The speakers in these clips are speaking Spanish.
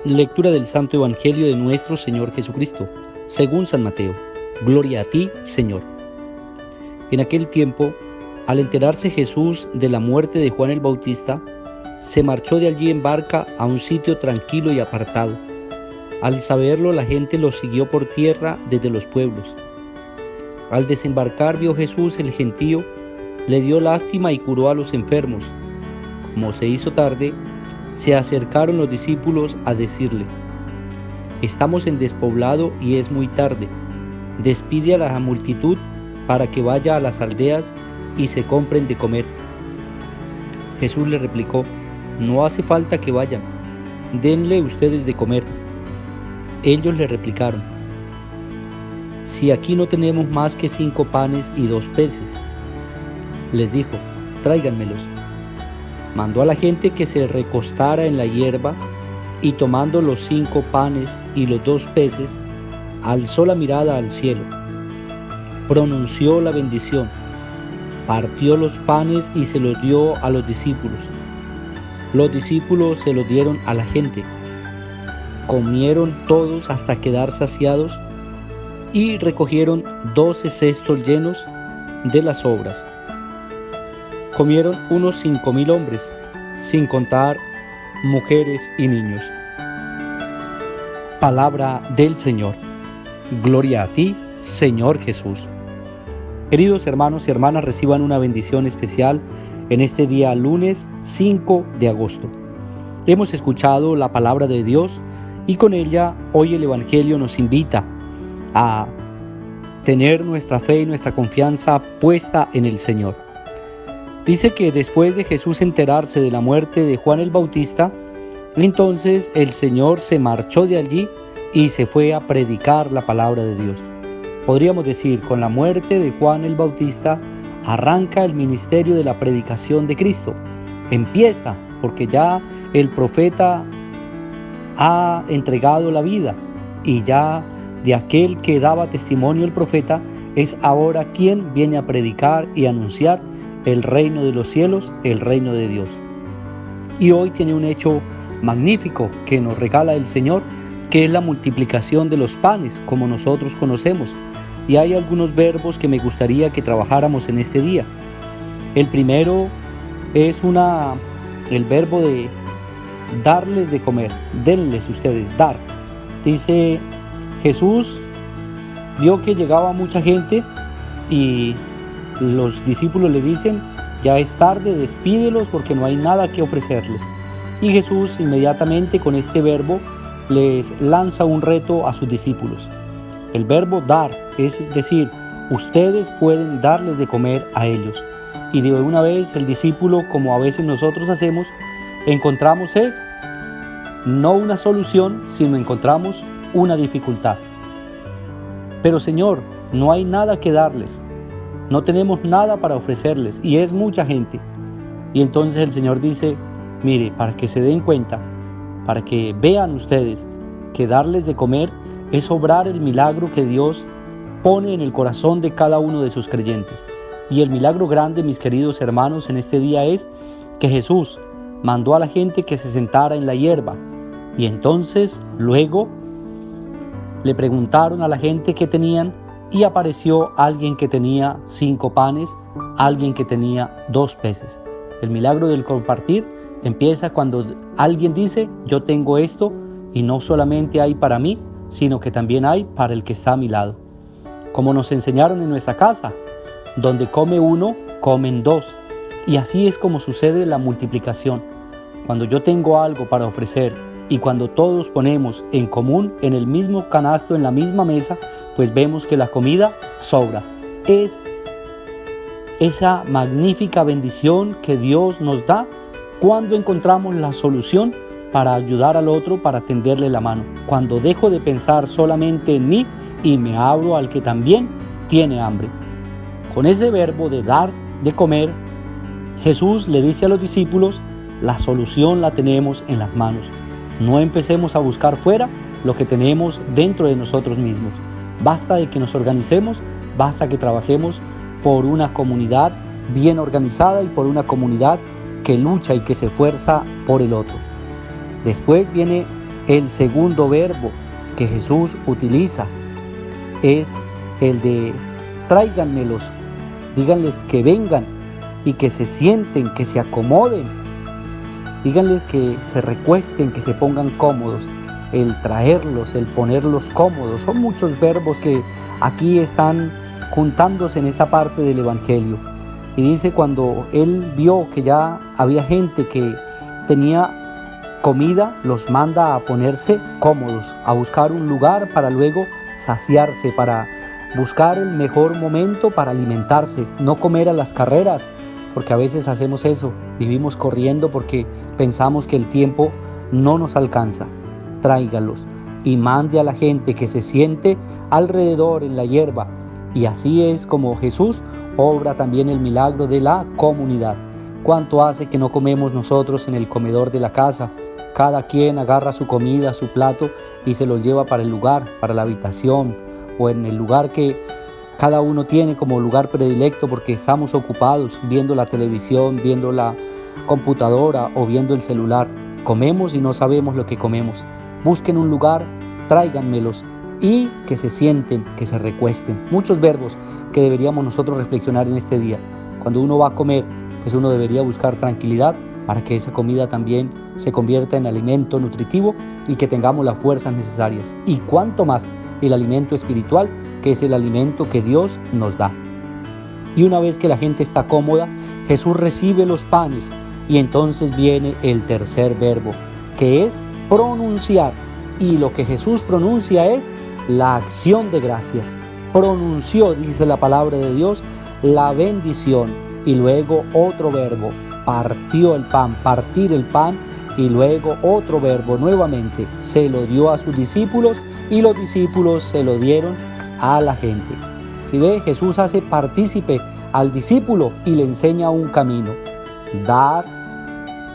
Lectura del Santo Evangelio de nuestro Señor Jesucristo, según San Mateo. Gloria a ti, Señor. En aquel tiempo, al enterarse Jesús de la muerte de Juan el Bautista, se marchó de allí en barca a un sitio tranquilo y apartado. Al saberlo, la gente lo siguió por tierra desde los pueblos. Al desembarcar vio Jesús el gentío, le dio lástima y curó a los enfermos. Como se hizo tarde, se acercaron los discípulos a decirle: «Estamos en despoblado y es muy tarde. Despide a la multitud para que vaya a las aldeas y se compren de comer». Jesús le replicó: «No hace falta que vayan, denle ustedes de comer». Ellos le replicaron: «Si aquí no tenemos más que 5 panes y 2 peces». Les dijo: «Tráiganmelos». Mandó a la gente que se recostara en la hierba y, tomando los 5 panes y los 2 peces, alzó la mirada al cielo, pronunció la bendición, partió los panes y se los dio a los discípulos. Los discípulos se los dieron a la gente. Comieron todos hasta quedar saciados y recogieron 12 cestos llenos de las sobras. Comieron unos 5,000 hombres, sin contar mujeres y niños. Palabra del Señor. Gloria a ti, Señor Jesús. Queridos hermanos y hermanas, reciban una bendición especial en este día lunes 5 de agosto. Hemos escuchado la palabra de Dios y con ella hoy el Evangelio nos invita a tener nuestra fe y nuestra confianza puesta en el Señor. Dice que después de Jesús enterarse de la muerte de Juan el Bautista, entonces el Señor se marchó de allí y se fue a predicar la palabra de Dios. Podríamos decir, con la muerte de Juan el Bautista, arranca el ministerio de la predicación de Cristo. Empieza, porque ya el profeta ha entregado la vida y ya de aquel que daba testimonio el profeta es ahora quien viene a predicar y anunciar el reino de los cielos, el reino de Dios. Y hoy tiene un hecho magnífico que nos regala el Señor, que es la multiplicación de los panes, como nosotros conocemos. Y hay algunos verbos que me gustaría que trabajáramos en este día. El primero es el verbo de darles de comer, denles ustedes, dar. Dice, Jesús vio que llegaba mucha gente y los discípulos le dicen: «Ya es tarde, despídelos porque no hay nada que ofrecerles». Y Jesús inmediatamente con este verbo les lanza un reto a sus discípulos. El verbo dar, es decir, ustedes pueden darles de comer a ellos. Y de una vez el discípulo, como a veces nosotros hacemos, encontramos no una solución, sino encontramos una dificultad. Pero Señor, no hay nada que darles. No tenemos nada para ofrecerles y es mucha gente. Y entonces el Señor dice: mire, para que se den cuenta, para que vean ustedes que darles de comer es obrar el milagro que Dios pone en el corazón de cada uno de sus creyentes. Y el milagro grande, mis queridos hermanos, en este día es que Jesús mandó a la gente que se sentara en la hierba. Y entonces luego le preguntaron a la gente qué tenían y apareció alguien que tenía 5 panes, alguien que tenía 2 peces. El milagro del compartir empieza cuando alguien dice: yo tengo esto y no solamente hay para mí, sino que también hay para el que está a mi lado. Como nos enseñaron en nuestra casa, donde come uno, comen 2. Y así es como sucede la multiplicación. Cuando yo tengo algo para ofrecer y cuando todos ponemos en común en el mismo canasto, en la misma mesa, pues vemos que la comida sobra. Es esa magnífica bendición que Dios nos da cuando encontramos la solución para ayudar al otro, para tenderle la mano. Cuando dejo de pensar solamente en mí y me abro al que también tiene hambre. Con ese verbo de dar, de comer, Jesús le dice a los discípulos: la solución la tenemos en las manos. No empecemos a buscar fuera lo que tenemos dentro de nosotros mismos. Basta de que nos organicemos, basta que trabajemos por una comunidad bien organizada y por una comunidad que lucha y que se esfuerza por el otro. Después viene El segundo verbo que Jesús utiliza es el de tráiganmelos, díganles que vengan y que se sienten, que se acomoden, díganles que se recuesten, que se pongan cómodos. El traerlos, el ponerlos cómodos, son muchos verbos que aquí están juntándose en esta parte del Evangelio. Y dice, cuando él vio que ya había gente que tenía comida, los manda a ponerse cómodos, a buscar un lugar para luego saciarse, para buscar el mejor momento para alimentarse, no comer a las carreras, porque a veces hacemos eso, vivimos corriendo porque pensamos que el tiempo no nos alcanza. Tráigalos y mande a la gente que se siente alrededor en la hierba. Y así es como Jesús obra también el milagro de la comunidad. ¿Cuánto hace que no comemos nosotros en el comedor de la casa? Cada quien agarra su comida, su plato y se lo lleva para el lugar, para la habitación o en el lugar que cada uno tiene como lugar predilecto porque estamos ocupados viendo la televisión, viendo la computadora o viendo el celular. Comemos y no sabemos lo que comemos. Busquen un lugar, tráiganmelos y que se sienten, que se recuesten. Muchos verbos que deberíamos nosotros reflexionar en este día. Cuando uno va a comer, pues uno debería buscar tranquilidad para que esa comida también se convierta en alimento nutritivo y que tengamos las fuerzas necesarias. Y cuánto más el alimento espiritual, que es el alimento que Dios nos da. Y una vez que la gente está cómoda, Jesús recibe los panes y entonces viene el tercer verbo, que es pronunciar. Y lo que Jesús pronuncia es la acción de gracias. Pronunció, dice la palabra de Dios, la bendición. Y luego otro verbo, partió el pan, partir el pan. Y luego otro verbo, nuevamente, se lo dio a sus discípulos y los discípulos se lo dieron a la gente. Si ve, Jesús hace partícipe al discípulo y le enseña un camino. Dar,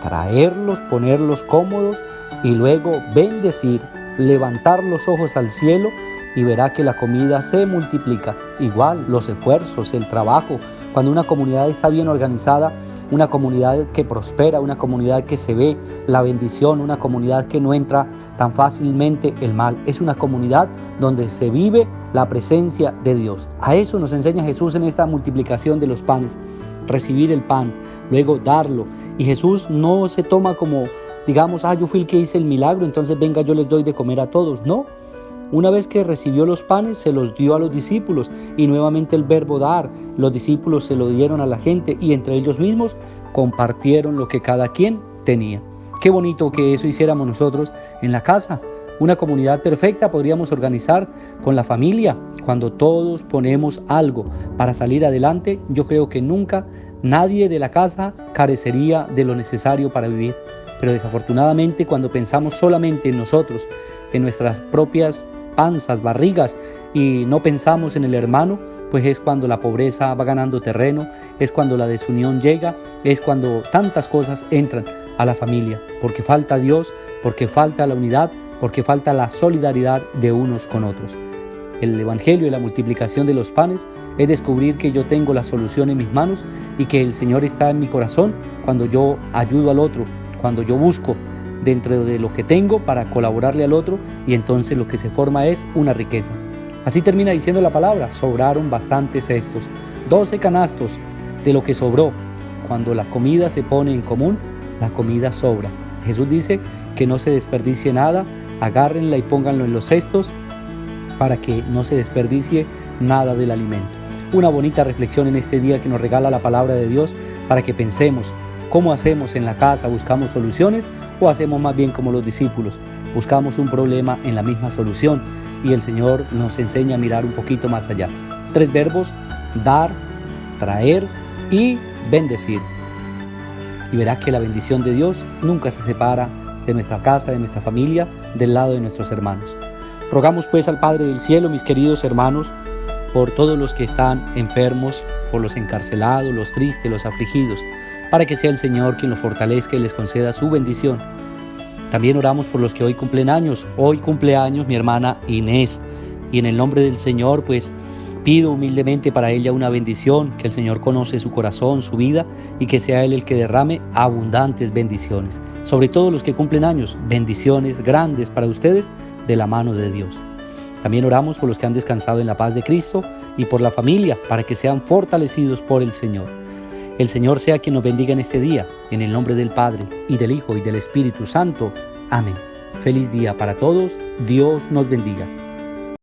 traerlos, ponerlos cómodos y luego bendecir, levantar los ojos al cielo y verá que la comida se multiplica. Igual los esfuerzos, el trabajo. Cuando una comunidad está bien organizada, una comunidad que prospera, una comunidad que se ve la bendición, una comunidad que no entra tan fácilmente el mal. Es una comunidad donde se vive la presencia de Dios. A eso nos enseña Jesús en esta multiplicación de los panes. Recibir el pan, luego darlo. Y Jesús no se toma como, digamos, yo fui el que hice el milagro, entonces venga, yo les doy de comer a todos. No. Una vez que recibió los panes, se los dio a los discípulos y nuevamente el verbo dar. Los discípulos se lo dieron a la gente y entre ellos mismos compartieron lo que cada quien tenía. Qué bonito que eso hiciéramos nosotros en la casa. Una comunidad perfecta podríamos organizar con la familia. Cuando todos ponemos algo para salir adelante, yo creo que nunca nadie de la casa carecería de lo necesario para vivir. Pero desafortunadamente cuando pensamos solamente en nosotros, en nuestras propias panzas, barrigas y no pensamos en el hermano, pues es cuando la pobreza va ganando terreno, es cuando la desunión llega, es cuando tantas cosas entran a la familia, porque falta Dios, porque falta la unidad, porque falta la solidaridad de unos con otros. El Evangelio y la multiplicación de los panes es descubrir que yo tengo la solución en mis manos y que el Señor está en mi corazón cuando yo ayudo al otro, cuando yo busco dentro de lo que tengo para colaborarle al otro y entonces lo que se forma es una riqueza. Así termina diciendo la palabra, sobraron bastantes cestos, 12 canastos de lo que sobró. Cuando la comida se pone en común, la comida sobra. Jesús dice que no se desperdicie nada, agárrenla y pónganlo en los cestos para que no se desperdicie nada del alimento. Una bonita reflexión en este día que nos regala la palabra de Dios para que pensemos cómo hacemos en la casa, buscamos soluciones o hacemos más bien como los discípulos, buscamos un problema en la misma solución y el Señor nos enseña a mirar un poquito más allá. 3 verbos, dar, traer y bendecir. Y verá que la bendición de Dios nunca se separa de nuestra casa, de nuestra familia, del lado de nuestros hermanos. Rogamos pues al Padre del Cielo, mis queridos hermanos, por todos los que están enfermos, por los encarcelados, los tristes, los afligidos, para que sea el Señor quien los fortalezca y les conceda su bendición. También oramos por los que hoy cumplen años. Hoy cumple años mi hermana Inés. Y en el nombre del Señor, pues Pido humildemente para ella una bendición, que el Señor conoce su corazón, su vida, y que sea Él el que derrame abundantes bendiciones. Sobre todo los que cumplen años, bendiciones grandes para ustedes de la mano de Dios. También oramos por los que han descansado en la paz de Cristo y por la familia, para que sean fortalecidos por el Señor. El Señor sea quien nos bendiga en este día, en el nombre del Padre, y del Hijo, y del Espíritu Santo. Amén. Feliz día para todos. Dios nos bendiga.